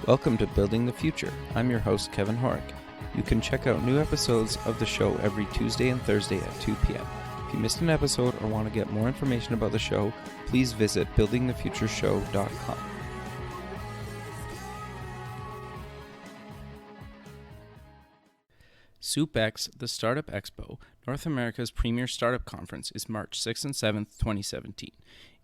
Welcome to Building the Future. I'm your host, Kevin Horick. You can check out new episodes of the show every Tuesday and Thursday at 2 p.m. If you missed an episode or want to get more information about the show, please visit buildingthefutureshow.com. SoupX, the Startup Expo, North America's premier startup conference, is March 6th and 7th, 2017,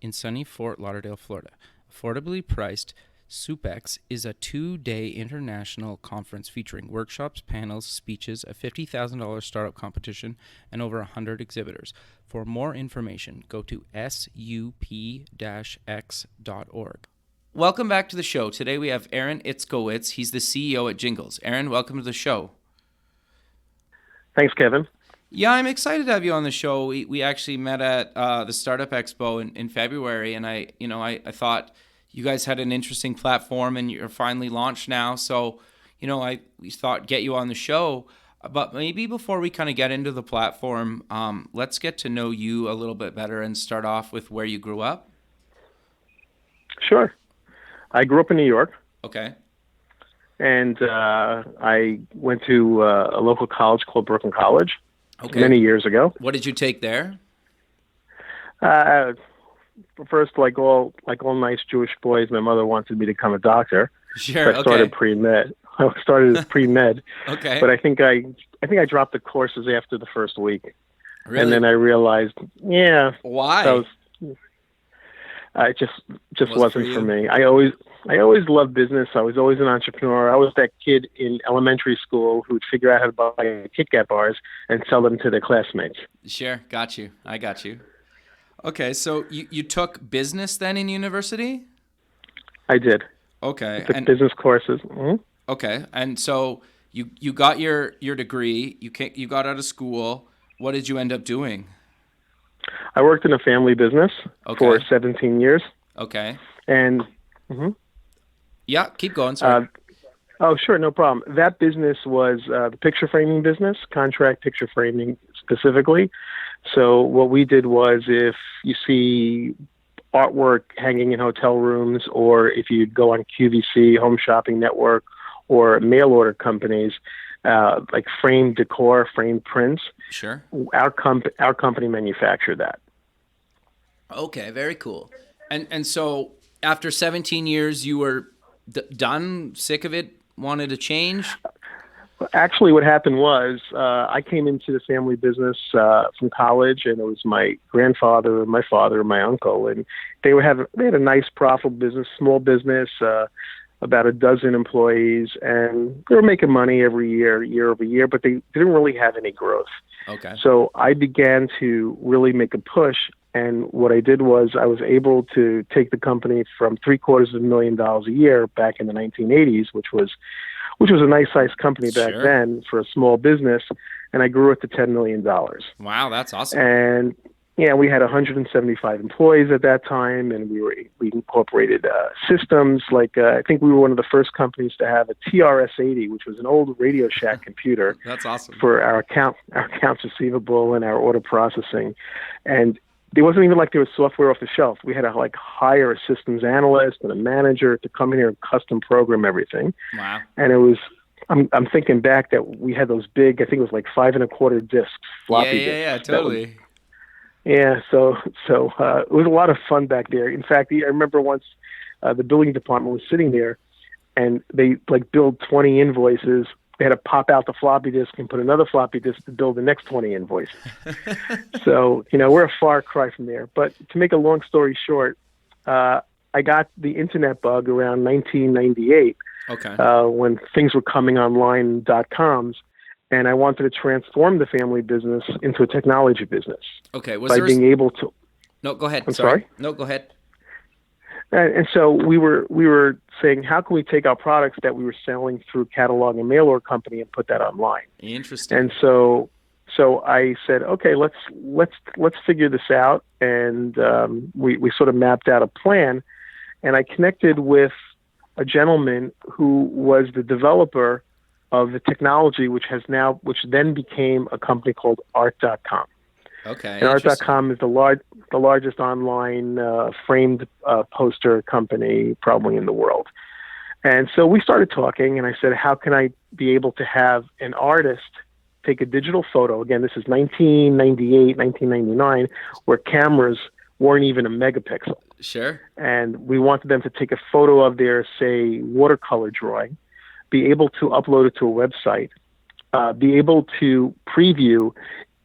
in sunny Fort Lauderdale, Florida. Affordably priced, SoupX is a 2-day international conference featuring workshops, panels, speeches, a $50,000 startup competition, and over 100 exhibitors. For more information, go to sup-x.org. Welcome back to the show. Today we have Aaron Itzkowitz. He's the CEO at Jinglz. Aaron, welcome to the show. Thanks, Kevin. Yeah, I'm excited to have you on the show. We actually met at the Startup Expo in February, and I thought you guys had an interesting platform, and you're finally launched now. So, we thought get you on the show. But maybe before we kind of get into the platform, let's get to know you a little bit better and start off with where you grew up. Sure. I grew up in New York. Okay. And I went to a local college called Brooklyn College many years ago. What did you take there? First, like all nice Jewish boys, my mother wanted me to become a doctor. Sure. So I started pre-med. I started as pre-med. Okay. But I think I dropped the courses after the first week. Really? And then I realized, Why? It just wasn't for me. I always loved business. I was always an entrepreneur. I was that kid in elementary school who would figure out how to buy Kit Kat bars and sell them to their classmates. Sure. Got you. I got you. Okay. So you took business then in university? I did. Okay. I took business courses. Mm-hmm. Okay. And so you got your degree. You got out of school. What did you end up doing? I worked in a family business for 17 years. Okay. And yeah, keep going. Sorry. Sure, no problem. That business was the picture framing business, contract picture framing specifically. So what we did was, if you see artwork hanging in hotel rooms, or if you go on QVC, Home Shopping Network, or mail order companies, like framed decor, framed prints. Sure. Our company manufactured that. Okay, very cool. And so after 17 years, you were done, sick of it, wanted to change? Actually, what happened was I came into the family business from college, and it was my grandfather, my father, my uncle, and they had a nice, profitable business, small business, about a dozen employees, and they were making money every year over year, but they didn't really have any growth. Okay. So I began to really make a push, and what I did was I was able to take the company from $750,000 a year back in the 1980s, which was a nice sized company back then for a small business, and I grew it to $10 million. Wow, that's awesome. And yeah, we had 175 employees at that time, and we incorporated systems like I think we were one of the first companies to have a TRS-80, which was an old Radio Shack computer. That's awesome. For our accounts receivable and our order processing, and it wasn't even like there was software off the shelf. We had to hire a systems analyst and a manager to come in here and custom program everything. Wow. And it was, I'm thinking back that we had those big, I think it was like 5 1/4 discs, floppy disks. Yeah, totally. So it was a lot of fun back there. In fact, I remember once the billing department was sitting there, and they billed 20 invoices. They had to pop out the floppy disk and put another floppy disk to build the next 20 invoices. So, we're a far cry from there. But to make a long story short, I got the internet bug around 1998 when things were coming online, .coms, and I wanted to transform the family business into a technology business. Okay. Being able to... No, go ahead. I'm sorry? No, go ahead. And so we were saying, how can we take our products that we were selling through catalog and mail order company and put that online? Interesting. And so I said, okay, let's figure this out. And we sort of mapped out a plan. And I connected with a gentleman who was the developer of the technology, which then became a company called Art.com. Okay. And Art.com is the largest online framed poster company probably in the world. And so we started talking, and I said, how can I be able to have an artist take a digital photo? Again, this is 1998, 1999, where cameras weren't even a megapixel. Sure. And we wanted them to take a photo of their, say, watercolor drawing, be able to upload it to a website, be able to preview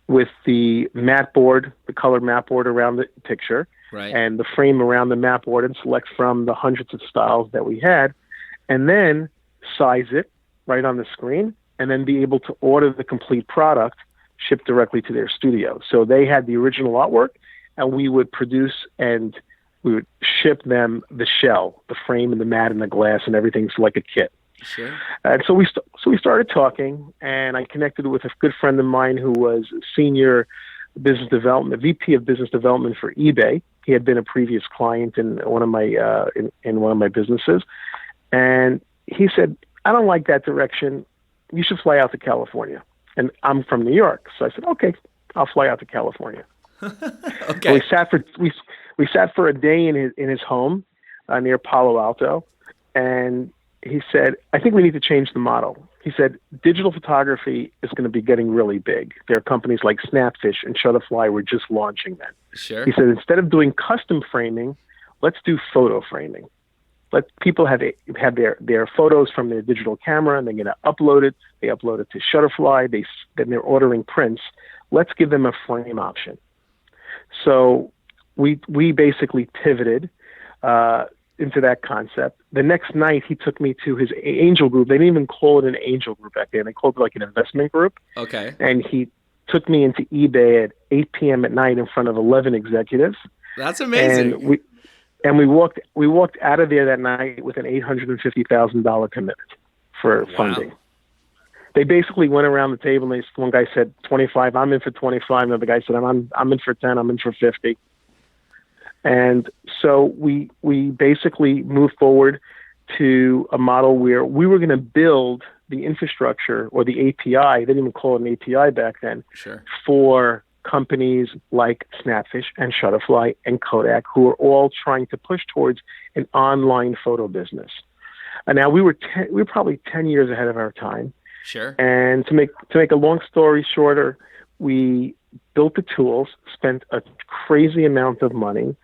with the mat board, the color mat board around the picture, Right. and the frame around the mat board, and select from the hundreds of styles that we had, and then size it right on the screen, and then be able to order the complete product shipped directly to their studio. So they had the original artwork, and we would produce and we would ship them the shell, the frame and the mat and the glass and everything, so like a kit. Sure. And so we started talking, and I connected with a good friend of mine who was senior business development, VP of business development for eBay. He had been a previous client in one of my in one of my businesses, and he said, "I don't like that direction. You should fly out to California." And I'm from New York, so I said, "Okay, I'll fly out to California." Okay. We sat for a day in his home near Palo Alto, and he said, "I think we need to change the model." He said, "Digital photography is going to be getting really big. There are companies like Snapfish and Shutterfly were just launching that." Sure. He said, "Instead of doing custom framing, let's do photo framing. Let people have their photos from their digital camera, and they're going to upload it. They upload it to Shutterfly. Then they're ordering prints. Let's give them a frame option." So we basically pivoted into that concept. The next night, he took me to his angel group. They didn't even call it an angel group back then. They called it like an investment group. Okay. And he took me into eBay at 8 p.m. at night in front of 11 executives. That's amazing. And we walked out of there that night with an $850,000 commitment for funding. They basically went around the table, and one guy said 25. I'm in for 25. Another guy said I'm in for 10. I'm in for 50. And so we basically moved forward to a model where we were going to build the infrastructure or the API. They didn't even call it an API back then. Sure. For companies like Snapfish and Shutterfly and Kodak, who are all trying to push towards an online photo business. And now we were probably 10 years ahead of our time. Sure. And to make a long story shorter, we built the tools, spent a crazy amount of money.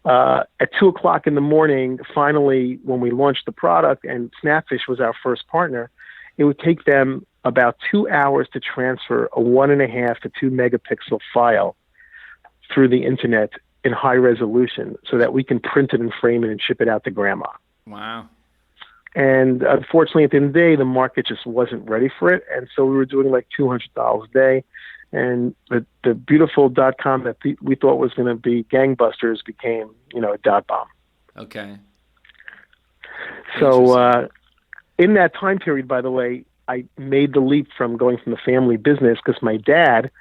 At 2:00 in the morning, finally, when we launched the product, and Snapfish was our first partner, it would take them about 2 hours to transfer a 1.5 to 2 megapixel file through the internet in high resolution, so that we can print it and frame it and ship it out to grandma. Wow. And unfortunately, at the end of the day, the market just wasn't ready for it. And so we were doing like $200 a day. And the beautiful .com that we thought was going to be gangbusters became, a .bomb. Okay. So in that time period, by the way, I made the leap from going from the family business, because my dad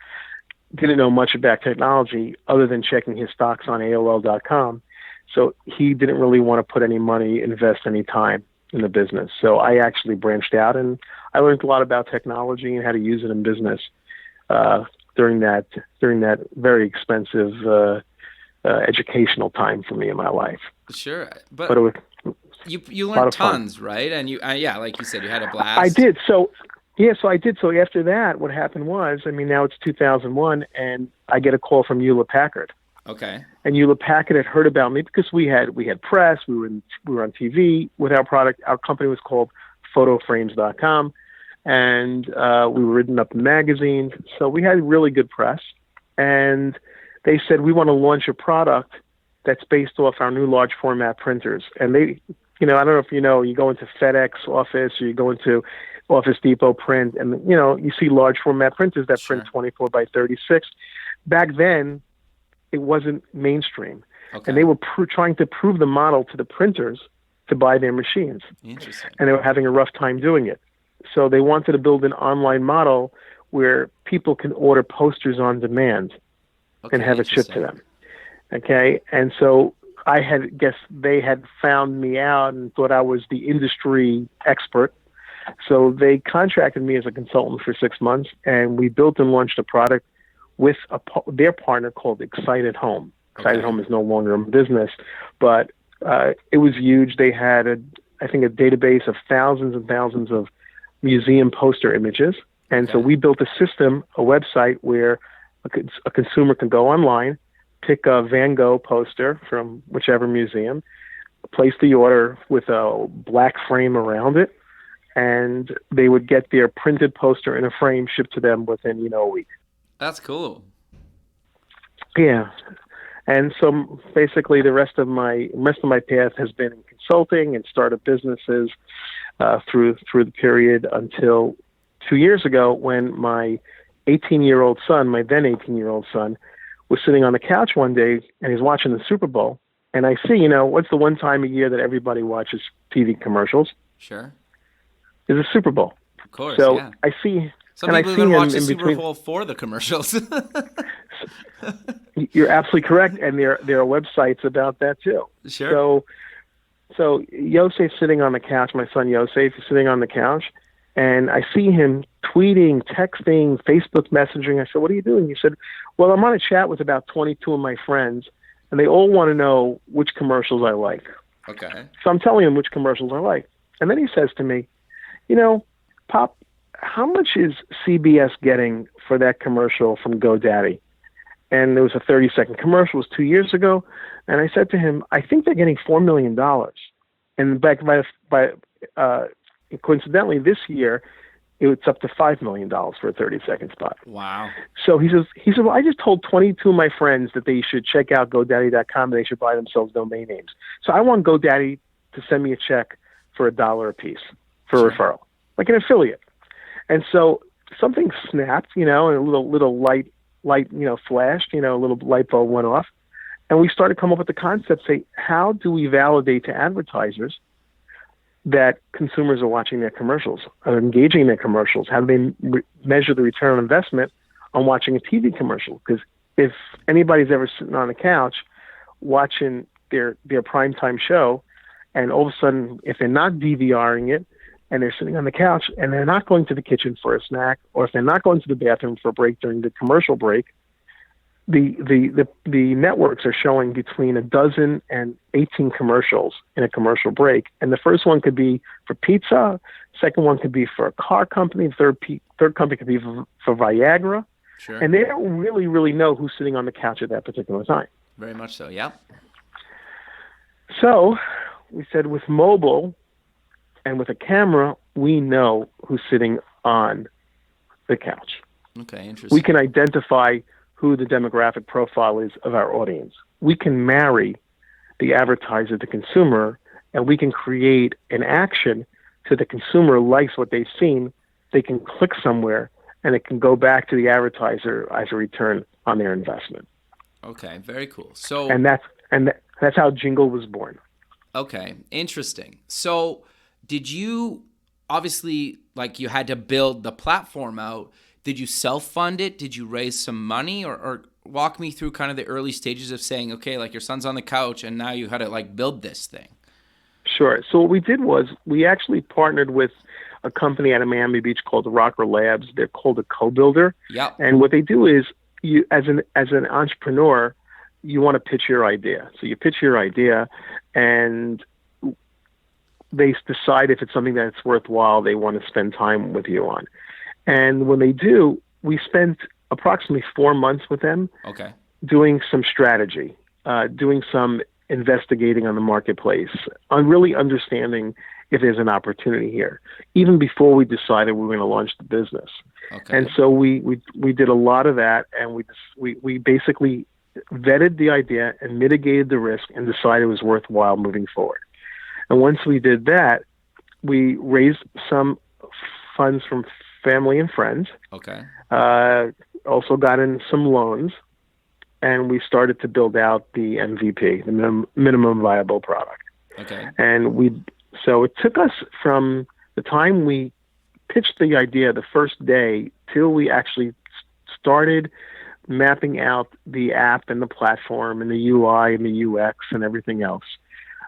didn't know much about technology other than checking his stocks on AOL.com. So he didn't really want to put any money, invest any time in the business. So I actually branched out, and I learned a lot about technology and how to use it in business during that very expensive educational time for me in my life. Sure, but it was you learned tons, right? And you, like you said, you had a blast. I did. So I did. So after that, what happened was, now it's 2001, and I get a call from Hewlett Packard. Okay. And Hewlett Packard had heard about me because we had press, we were on TV with our product. Our company was called photoframes.com, and we were written up in magazines. So we had really good press. And they said, "We want to launch a product that's based off our new large format printers." And they, I don't know if you go into FedEx office, or you go into Office Depot print, and you see large format printers that print 24 by 36. Back then, it wasn't mainstream. Okay. And they were trying to prove the model to the printers to buy their machines. Interesting. And they were having a rough time doing it. So they wanted to build an online model where people can order posters on demand and have it shipped to them. Okay. And so they had found me out and thought I was the industry expert. So they contracted me as a consultant for 6 months, and we built and launched a product with their partner called Excited Home. Excited Home is no longer in business, but it was huge. They had I think, a database of thousands and thousands of museum poster images. And so we built a system, a website where a consumer can go online, pick a Van Gogh poster from whichever museum, place the order with a black frame around it, and they would get their printed poster in a frame shipped to them within, a week. That's cool. Yeah. And so basically the rest of my path has been in consulting and startup businesses through the period until 2 years ago when my 18-year-old son, my then 18-year-old son, was sitting on the couch one day and he's watching the Super Bowl. And I see, what's the one time a year that everybody watches TV commercials? Sure. Is the Super Bowl. Of course, so yeah. I see... Some people even watch the Super Bowl for the commercials. You're absolutely correct, and there are websites about that too. Sure. So Yosef's sitting on the couch. My son Yosef is sitting on the couch, and I see him tweeting, texting, Facebook messaging. I said, "What are you doing?" He said, "Well, I'm on a chat with about 22 of my friends, and they all want to know which commercials I like." Okay. So I'm telling him which commercials I like, and then he says to me, "Pop, how much is CBS getting for that commercial from GoDaddy?" And there was a 30-second commercial. It was 2 years ago. And I said to him, I think they're getting $4 million. And back by coincidentally, this year, it's up to $5 million for a 30-second spot. Wow. So he says, well, I just told 22 of my friends that they should check out GoDaddy.com and they should buy themselves domain names. So I want GoDaddy to send me a check for $1 a piece for a referral, like an affiliate. And so something snapped, and a little light, flashed, a little light bulb went off. And we started to come up with the concept, say, how do we validate to advertisers that consumers are watching their commercials, are engaging in their commercials? How do they measure the return on investment on watching a TV commercial? Because if anybody's ever sitting on a couch watching their primetime show, and all of a sudden, if they're not DVRing it, and they're sitting on the couch and they're not going to the kitchen for a snack, or if they're not going to the bathroom for a break during the commercial break, the networks are showing between 12 and 18 commercials in a commercial break. And the first one could be for pizza, second one could be for a car company, third company could be for Viagra. Sure. And they don't really know who's sitting on the couch at that particular time. Very much so, yeah. So we said with mobile and with a camera, we know who's sitting on the couch. Okay, interesting. We can identify who the demographic profile is of our audience. We can marry the advertiser, the consumer, and we can create an action so the consumer likes what they've seen. They can click somewhere, and it can go back to the advertiser as a return on their investment. Okay, very cool. So, and that's how Jinglz was born. Okay, interesting. So, did you obviously, you had to build the platform out? Did you self-fund it? Did you raise some money? Or walk me through kind of the early stages of saying, okay, your son's on the couch and now you had to build this thing. Sure. So what we did was we actually partnered with a company out of Miami Beach called Rocker Labs. They're called a co-builder. Yep. And what they do is you, as an entrepreneur, you want to pitch your idea. So you pitch your idea and they decide if it's something that's worthwhile they want to spend time with you on. And when they do, we spent approximately 4 months with them. Okay. Doing some strategy, doing some investigating on the marketplace, on really understanding if there's an opportunity here, even before we decided we were going to launch the business. Okay. And so we did a lot of that, and we basically vetted the idea and mitigated the risk and decided it was worthwhile moving forward. And once we did that, we raised some funds from family and friends. Okay. Also got in some loans, and we started to build out the MVP, the minimum viable product. Okay. And so it took us from the time we pitched the idea the first day till we actually started mapping out the app and the platform and the UI and the UX and everything else.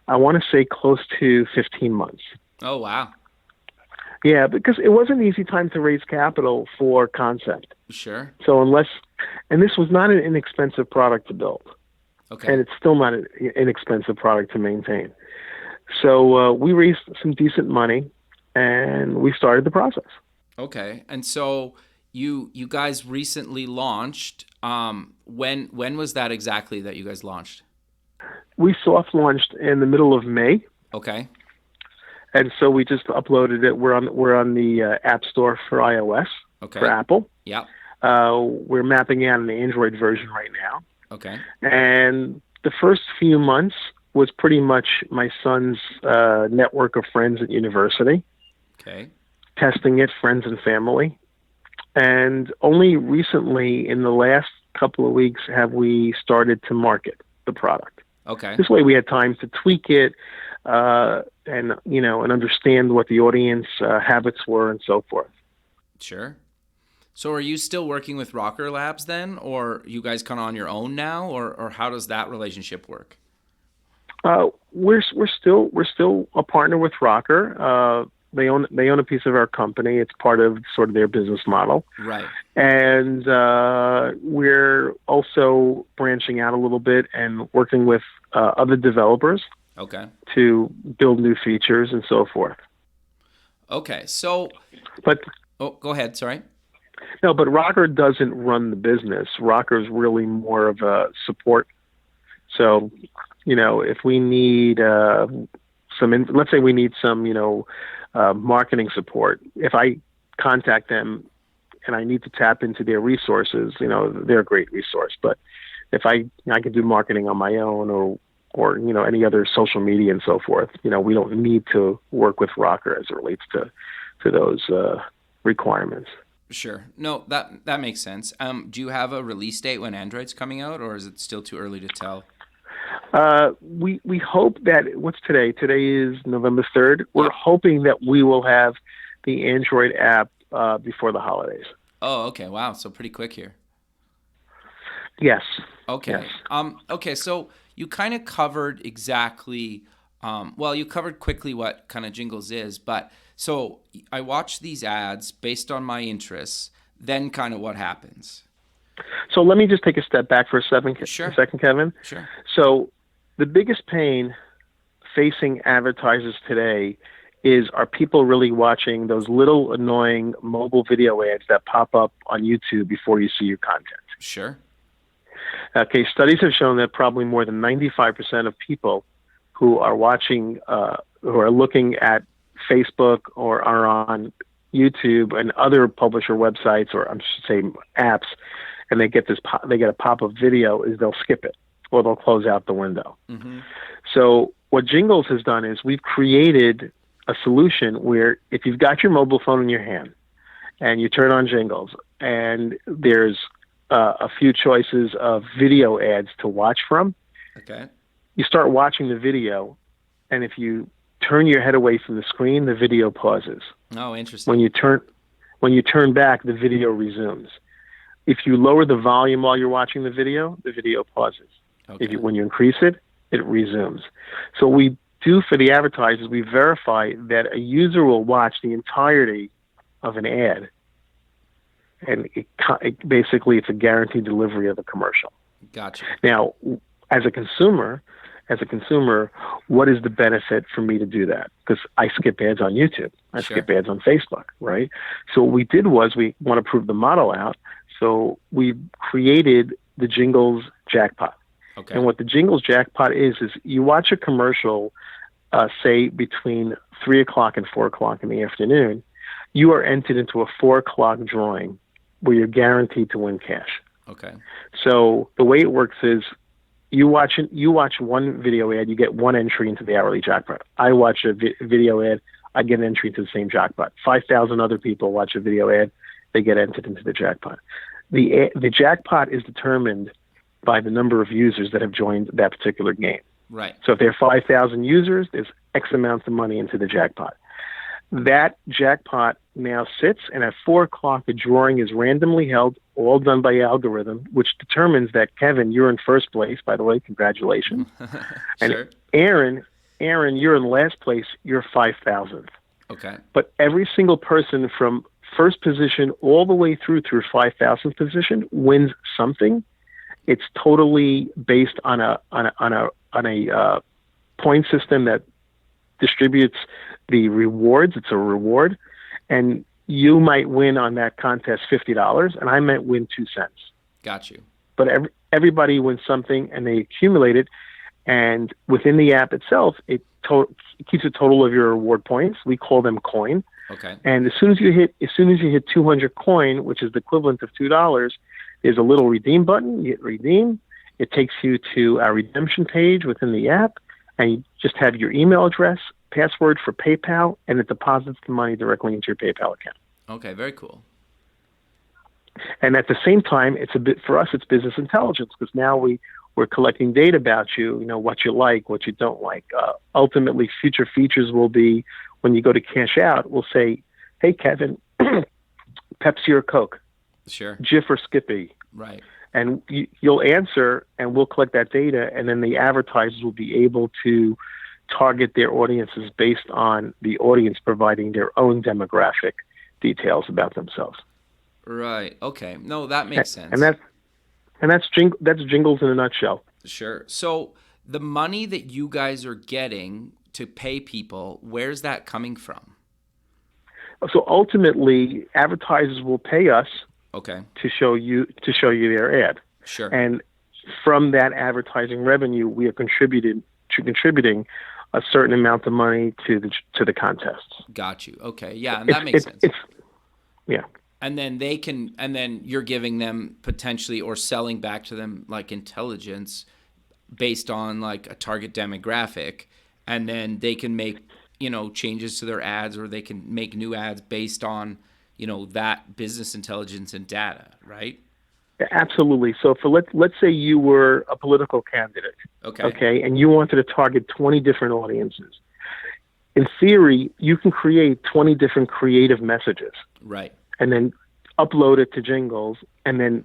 I want to say close to 15 months. Oh, wow. Yeah, because it wasn't an easy time to raise capital for concept. Sure. So and this was not an inexpensive product to build. Okay. And it's still not an inexpensive product to maintain. So we raised some decent money, and we started the process. Okay. And so you guys recently launched. When was that exactly that you guys launched? We soft launched in the middle of May, Okay. and so we just uploaded it. We're on the App Store for iOS Okay. for Apple. Yeah. We're mapping out an Android version right now, Okay. and the first few months was pretty much my son's network of friends at university, Okay. testing it, friends and family. And only recently, in the last couple of weeks, have we started to market the product. Okay. This way we had time to tweak it, and understand what the audience habits were and so forth. Sure. So are you still working with Rocker Labs then, or you guys kind of on your own now, or how does that relationship work? We're still a partner with Rocker. They own a piece of our company. It's part of sort of their business model. Right. And we're also branching out a little bit and working with other developers Okay. to build new features and so forth. Okay. So, But go ahead. Sorry. no, but Rocker doesn't run the business. Rocker's really more of a support. So, if we need let's say we need some, marketing support. If I contact them and I need to tap into their resources, they're a great resource. But if I can do marketing on my own or any other social media and so forth, we don't need to work with Rocker as it relates to those requirements. Sure. No, that makes sense. Do you have a release date when Android's coming out, or is it still too early to tell? We hope that, what's today? Today is November 3rd. We're hoping that we will have the Android app before the holidays. Oh, okay. Wow. So pretty quick here. Yes. Okay. Yes. Okay. So you kind of covered exactly, you covered quickly what kind of Jinglz is, but so I watch these ads based on my interests, then kind of what happens. So let me just take a step back for a second, Kevin. Sure. So the biggest pain facing advertisers today is, are people really watching those little annoying mobile video ads that pop up on YouTube before you see your content? Sure. Okay, studies have shown that probably more than 95% of people who are watching, who are looking at Facebook or are on YouTube and other publisher websites, or I should say apps, and they get a pop-up video, is they'll skip it or they'll close out the window. Mm-hmm. So what Jinglz has done is we've created a solution where if you've got your mobile phone in your hand and you turn on Jinglz and there's a few choices of video ads to watch from, okay, you start watching the video, and if you turn your head away from the screen, the video pauses. Oh, interesting. When you turn back, the video resumes. If you lower the volume while you're watching the video pauses. Okay. When you increase it, it resumes. So we do for the advertisers, we verify that a user will watch the entirety of an ad, and basically it's a guaranteed delivery of a commercial. Gotcha. Now, as a consumer, what is the benefit for me to do that? Because I skip ads on YouTube. I skip ads on Facebook, right? So what we did was we want to prove the model out. So we created the Jinglz jackpot. Okay. And what the Jinglz jackpot is you watch a commercial, say between 3 o'clock and 4 o'clock in the afternoon, you are entered into a 4 o'clock drawing where you're guaranteed to win cash. Okay. So the way it works is you watch one video ad, you get one entry into the hourly jackpot. I watch a video ad, I get an entry into the same jackpot. 5,000 other people watch a video ad, they get entered into the jackpot. The jackpot is determined by the number of users that have joined that particular game. Right. So if there are 5,000 users, there's X amounts of money into the jackpot. That jackpot now sits, and at 4 o'clock, the drawing is randomly held, all done by algorithm, which determines that, Kevin, you're in first place, by the way, congratulations. Sure. And Aaron, you're in last place, you're 5,000th. Okay. But every single person from first position all the way through 5,000th position wins something. It's totally based on a point system that distributes the rewards. It's a reward, and you might win on that contest $50, and I might win 2 cents. Got you. But everybody wins something, and they accumulate it. And within the app itself, it keeps a total of your reward points. We call them coin. Okay. And as soon as you hit 200 coin, which is the equivalent of $2, there's a little redeem button. You hit redeem. It takes you to our redemption page within the app, and you just have your email address, password for PayPal, and it deposits the money directly into your PayPal account. Okay, very cool. And at the same time, it's for us, it's business intelligence, because now we're collecting data about you, what you like, what you don't like. Ultimately, future features will be when you go to cash out, we'll say, hey, Kevin, Pepsi or Coke? Sure. Jif or Skippy? Right. And you'll answer, and we'll collect that data, and then the advertisers will be able to target their audiences based on the audience providing their own demographic details about themselves. Right. Okay. No, that makes sense. And that's Jinglz in a nutshell. Sure. So the money that you guys are getting to pay people, where's that coming from? So ultimately, advertisers will pay us to show you their ad. Sure. And from that advertising revenue, we are contributing a certain amount of money to the contests. Got you. Okay. Yeah, and that makes sense. Yeah. And then you're giving them potentially or selling back to them like intelligence based on like a target demographic, and then they can make, changes to their ads, or they can make new ads based on, that business intelligence and data, right? Absolutely. So let's say you were a political candidate, okay, and you wanted to target 20 different audiences. In theory, you can create 20 different creative messages. Right. And then upload it to Jinglz, and then,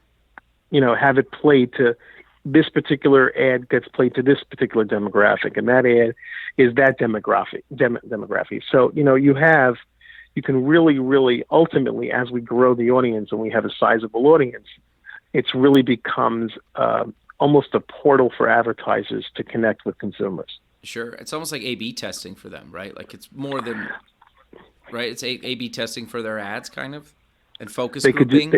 have it played to this particular ad gets played to this particular demographic, and that ad is that demographic. So, you can really, really ultimately, as we grow the audience and we have a sizable audience, it really becomes almost a portal for advertisers to connect with consumers. Sure. It's almost like A/B testing for them, right? Like it's more than, right? It's A/B testing for their ads, kind of, and focus grouping.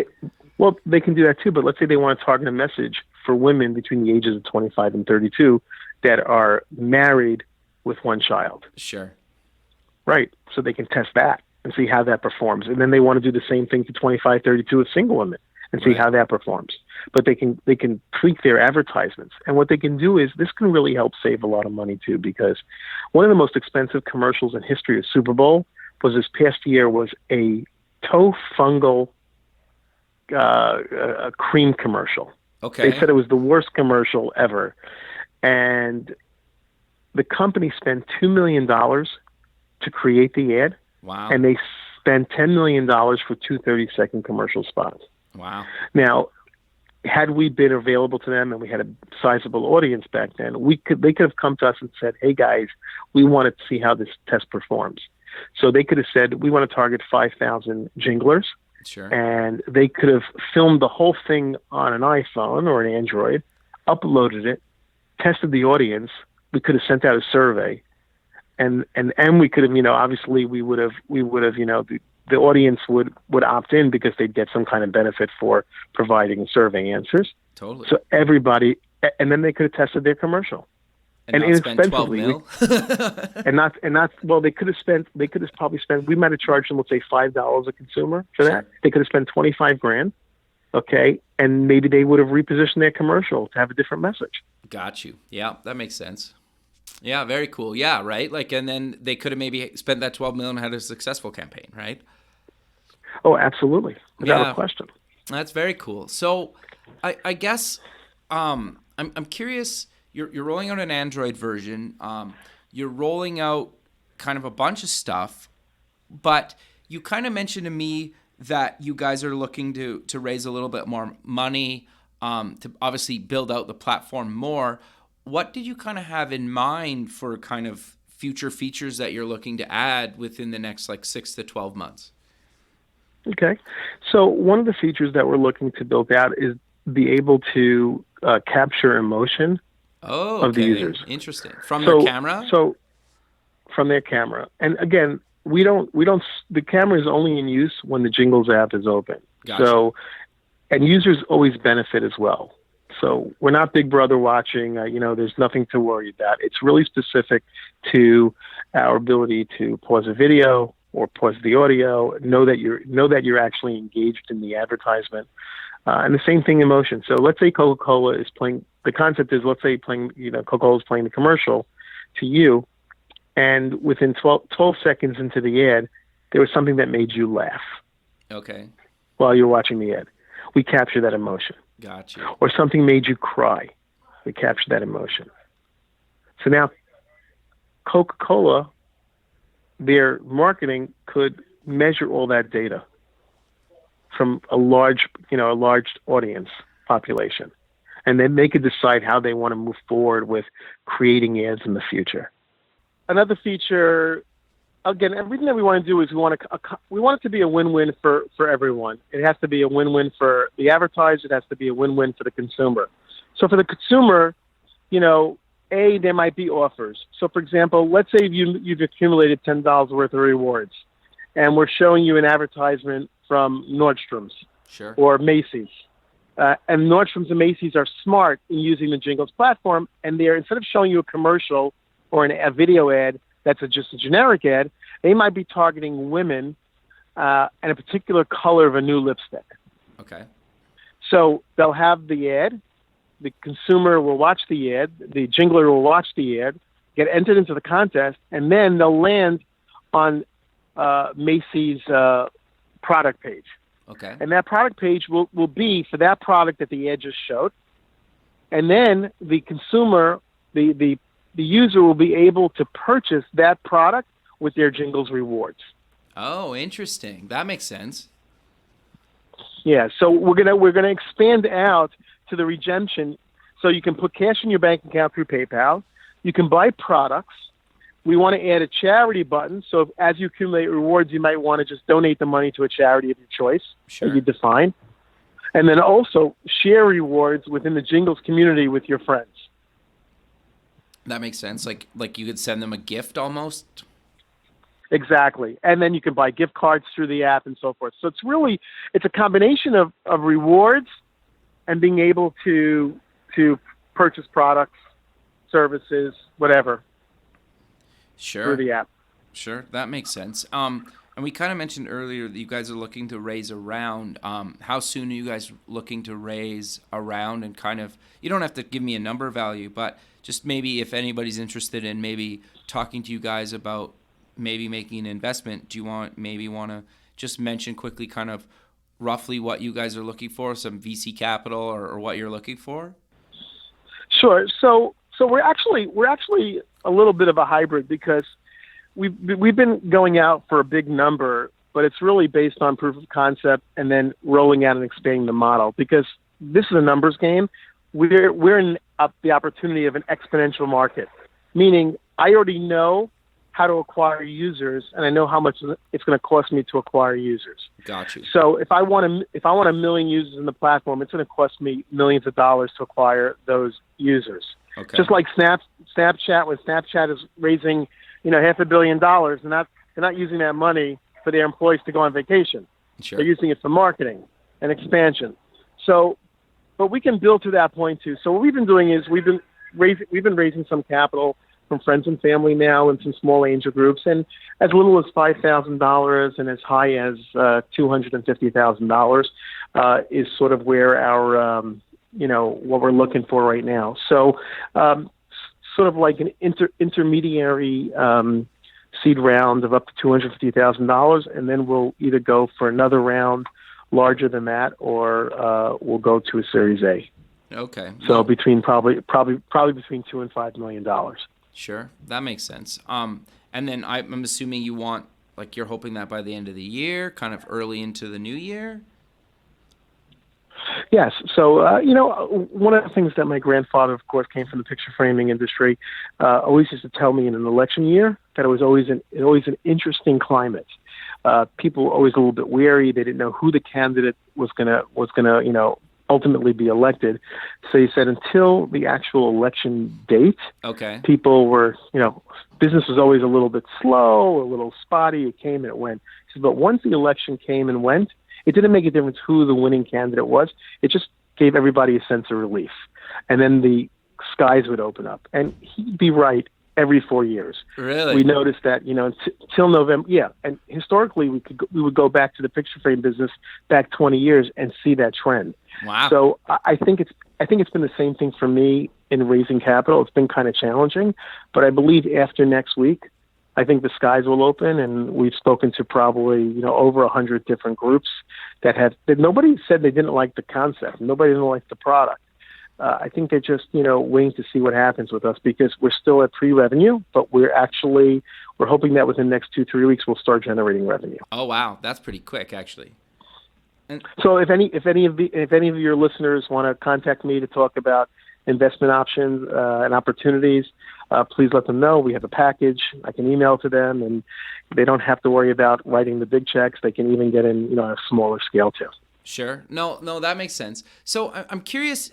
They can do that too, but let's say they want to target a message for women between the ages of 25 and 32 that are married with one child. Sure. Right. So they can test that and see how that performs. And then they want to do the same thing to 25, 32 with single women and see how that performs. But they can tweak their advertisements. And what they can do is this can really help save a lot of money too, because one of the most expensive commercials in history of Super Bowl was this past year was a toe fungal a cream commercial. Okay. They said it was the worst commercial ever. And the company spent $2 million to create the ad. Wow. And they spent $10 million for two 30-second commercial spots. Wow. Now, had we been available to them and we had a sizable audience back then, they could have come to us and said, hey, guys, we want to see how this test performs. So they could have said, we want to target 5,000 jinglers. Sure. And they could have filmed the whole thing on an iPhone or an Android, uploaded it, tested the audience. We could have sent out a survey, and we could have, obviously we would have, the audience would opt in because they'd get some kind of benefit for providing survey answers. Totally. So everybody, and then they could have tested their commercial. And not spend 12 mil? Well, they could have probably spent, we might have charged them, let's say $5 a consumer for that. They could have spent 25 grand. Okay. And maybe they would have repositioned their commercial to have a different message. Got you. Yeah, that makes sense. Yeah, very cool. Yeah, right. Like, and then they could have maybe spent that 12 million and had a successful campaign, right? Oh, absolutely. Without a question. That's very cool. So I guess I'm curious. You're rolling out an Android version. You're rolling out kind of a bunch of stuff, but you kind of mentioned to me that you guys are looking to raise a little bit more money to obviously build out the platform more. What did you kind of have in mind for kind of future features that you're looking to add within the next 6 to 12 months? Okay. So one of the features that we're looking to build out is be able to capture emotion of the users. Interesting. From their camera? from their camera. And again, the camera is only in use when the Jinglz app is open. Gotcha. So, and users always benefit as well. So we're not Big Brother watching, there's nothing to worry about. It's really specific to our ability to pause a video or pause the audio, know that you're actually engaged in the advertisement. And the same thing in motion. So let's say Coca-Cola is playing, the concept is, let's say Coca-Cola is playing the commercial to you, and within 12 seconds into the ad, there was something that made you laugh. Okay. While you're watching the ad. We capture that emotion. Gotcha. Or something made you cry. We capture that emotion. So now, Coca-Cola, their marketing could measure all that data from a large audience population. And then they could decide how they want to move forward with creating ads in the future. Another feature, again, everything that we want to do is we want it to be a win-win for everyone. It has to be a win-win for the advertiser. It has to be a win-win for the consumer. So for the consumer, there might be offers. So for example, let's say you've accumulated $10 worth of rewards, and we're showing you an advertisement from Nordstrom's Sure. or Macy's. And Nordstrom's and Macy's are smart in using the Jinglz platform, and instead of showing you a commercial or a video ad that's just a generic ad, they might be targeting women and a particular color of a new lipstick. Okay. So they'll have the ad, the consumer will watch the ad, the jingler will watch the ad, get entered into the contest, and then they'll land on Macy's product page. Okay. And that product page will be for that product that the ad just showed. And then the consumer, the user will be able to purchase that product with their Jinglz rewards. Oh, interesting. That makes sense. Yeah, so we're gonna expand out to the redemption, so you can put cash in your bank account through PayPal. You can buy products. We want to add a charity button, so as you accumulate rewards, you might want to just donate the money to a charity of your choice that you define, and then also share rewards within the Jinglz community with your friends. That makes sense. Like you could send them a gift almost. Exactly. And then you can buy gift cards through the app and so forth. So it's a combination of rewards and being able to purchase products, services, whatever. Sure. Through the app. Sure. That makes sense. And we kind of mentioned earlier that you guys are looking to raise a round. How soon are you guys looking to raise a round? And kind of, you don't have to give me a number value, but just maybe if anybody's interested in maybe talking to you guys about maybe making an investment, do you want to just mention quickly kind of roughly what you guys are looking for, some VC capital or what you're looking for? Sure. So we're actually a little bit of a hybrid because we've been going out for a big number, but it's really based on proof of concept and then rolling out and expanding the model, because this is a numbers game. We're in the opportunity of an exponential market, meaning I already know how to acquire users, and I know how much it's going to cost me to acquire users. Got you. So if I want a million users in the platform, it's going to cost me millions of dollars to acquire those users. Okay. Just like Snapchat, when Snapchat is raising, $500 million, they're not using that money for their employees to go on vacation. Sure. They're using it for marketing and expansion. But we can build to that point too. So what we've been doing is we've been raising some capital from friends and family now and some small angel groups, and as little as $5,000 and as high as $250,000 is sort of where our what we're looking for right now. So sort of like an intermediary seed round of up to $250,000, and then we'll either go for another round larger than that, or we'll go to a Series A. Okay. So between probably between $2 and $5 million. Sure, that makes sense. And then I'm assuming you're hoping that by the end of the year, kind of early into the new year? Yes. So, one of the things that my grandfather, of course, came from the picture framing industry, always used to tell me in an election year that it was always an interesting climate. People were always a little bit wary. They didn't know who the candidate was gonna ultimately be elected. So he said until the actual election date, Okay. people were, business was always a little bit slow, a little spotty. It came and it went. He said, but once the election came and went, it didn't make a difference who the winning candidate was. It just gave everybody a sense of relief. And then the skies would open up. And he'd be right every 4 years. Really? We noticed that, till November. Yeah. And historically, we would go back to the picture frame business back 20 years and see that trend. Wow. So I think it's been the same thing for me in raising capital. It's been kind of challenging, but I believe after next week, I think the skies will open, and we've spoken to probably, over 100 different groups that nobody said they didn't like the concept. Nobody didn't like the product. I think they're just, waiting to see what happens with us because we're still at pre-revenue, but we're hoping that within the next 2-3 weeks we'll start generating revenue. Oh, wow. That's pretty quick, actually. So if any of your listeners want to contact me to talk about investment options and opportunities, please let them know. We have a package. I can email to them, and they don't have to worry about writing the big checks. They can even get in, a smaller scale too. Sure. No, that makes sense. So I'm curious,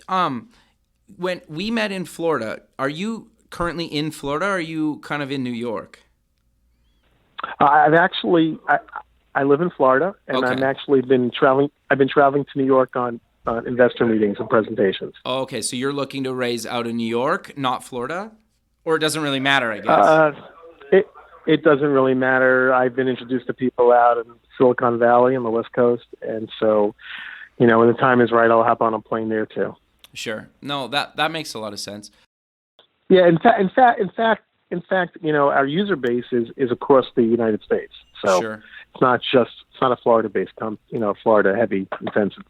when we met in Florida, are you currently in Florida or are you kind of in New York? I live in Florida, and Okay. I've actually been traveling. I've been traveling to New York on investor meetings and presentations. Oh, okay. So you're looking to raise out of New York, not Florida? Or it doesn't really matter, I guess? It doesn't really matter. I've been introduced to people out in Silicon Valley on the West Coast, and so, when the time is right, I'll hop on a plane there too. Sure. No, that makes a lot of sense. Yeah, in fact, our user base is across the United States. So Sure. it's not a Florida-based Florida heavy intensive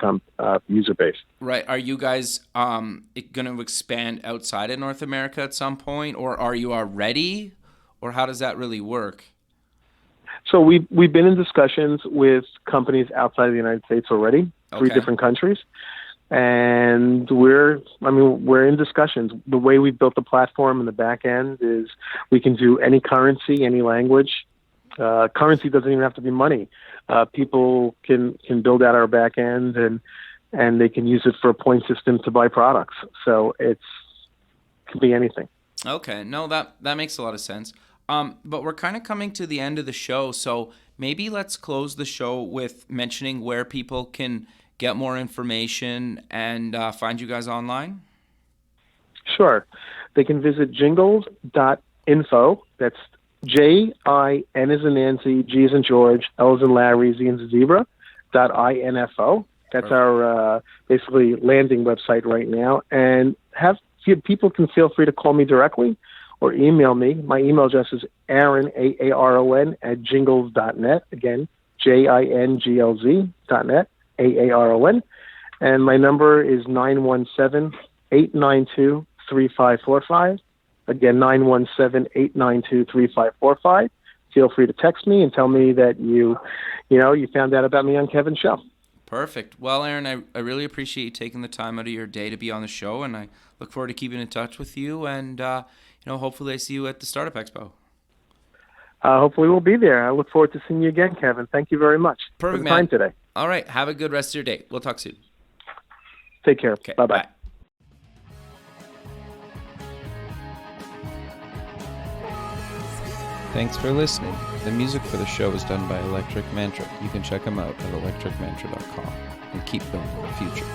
user base. Right. Are you guys going to expand outside of North America at some point, or are you already, or how does that really work? So we've been in discussions with companies outside of the United States already, 3 Okay. different countries. And we're in discussions. The way we built the platform in the back end is we can do any currency, any language. Currency doesn't even have to be money. People can build out our back end and they can use it for a point system to buy products. So it could be anything. Okay. No, that makes a lot of sense. But we're kind of coming to the end of the show, so maybe let's close the show with mentioning where people can get more information and find you guys online. Sure. They can visit jinglz.info. That's J-I-N as in Nancy, G as in George, L as in Larry, Z as in Zebra, .info. That's our basically landing website right now. And people can feel free to call me directly or email me. My email address is Aaron, A-A-R-O-N, @jinglz.net. Again, JINGLZ.net, AARON. And my number is 917-892-3545. Again, 917-892-3545. Feel free to text me and tell me that you found out about me on Kevin's show. Perfect. Well, Aaron, I really appreciate you taking the time out of your day to be on the show, and I look forward to keeping in touch with you. And hopefully, I see you at the Startup Expo. Hopefully, we'll be there. I look forward to seeing you again, Kevin. Thank you very much Perfect, for the man. time today. All right. Have a good rest of your day. We'll talk soon. Take care. Okay. Bye-bye. Bye. Thanks for listening. The music for the show is done by Electric Mantra. You can check them out at electricmantra.com and keep building the future.